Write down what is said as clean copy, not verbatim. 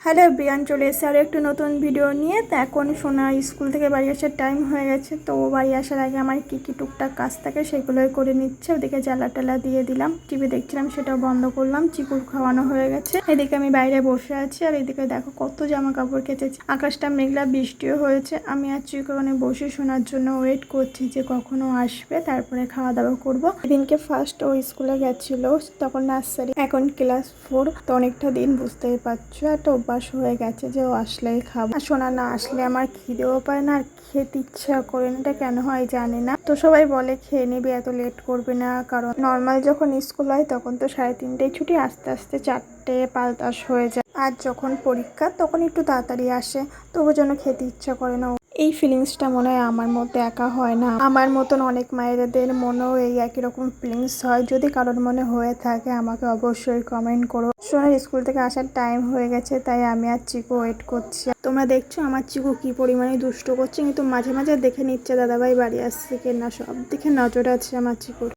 Hello everyone, চলে এসে আরও একটু নতুন ভিডিও নিয়ে। তো এখন সোনা স্কুল থেকে বাড়ি আসার টাইম হয়ে গেছে। তো ও বাড়ি আসার আগে আমার কী টুকটাক কাজ থাকে সেগুলোই করে নিচ্ছে। ওদিকে জ্বালা টালা দিয়ে দিলাম, টিভি দেখছিলাম সেটাও বন্ধ করলাম, চিকুর খাওয়ানো হয়ে গেছে। এদিকে আমি বাইরে বসে আছি আর এদিকে দেখো কত জামা কাপড় কেচেছি। আকাশটা মেঘলা, বৃষ্টিও হয়েছে। আমি আর চিকু ওখানে বসে শোনার জন্য ওয়েট করছি যে কখনো আসবে, তারপরে খাওয়া দাওয়া করবো। এদিনকে ফার্স্ট ও স্কুলে গেছিল, তখন নার্সারি, এখন ক্লাস 4। তো অনেকটা দিন বুঝতেই পারছো, একটা অভ্যাস হয়ে গেছে যে ও আসলেই খাবো। আর সোনা না আসলে আমার খিদেও পায় না, আর খেতে ইচ্ছা করে না। এটা কেন হয় জানি না। তো সবাই বলে খেয়ে নিবি, এত লেট করবে না, কারণ নর্মাল যখন স্কুল হয় তখন তো 3:30টায় ছুটি, আস্তে আস্তে 4:05 হয়ে যায়। আর যখন পরীক্ষা তখন একটু তাড়াতাড়ি আসে, তবু যেন খেতে ইচ্ছা করে না। এই ফিলিংসটা মনে হয় আমার মধ্যে একা হয় না, আমার মতন অনেক মায়েদের মনেও এই একই রকম ফিলিংস হয়। যদি কারোর মনে হয়ে থাকে আমাকে অবশ্যই কমেন্ট করো। সোনার স্কুল থেকে আসার টাইম হয়ে গেছে, তাই আমি আর চিকু ওয়েট করছি। তোমরা দেখছো আমার চিকু কি পরিমাণে দুষ্ট করছে, কিন্তু মাঝে মাঝে দেখে নিচ্ছে দাদাভাই বাড়ি আসছে কিনা, সব দিকে নজর আছে আমার চিকুর।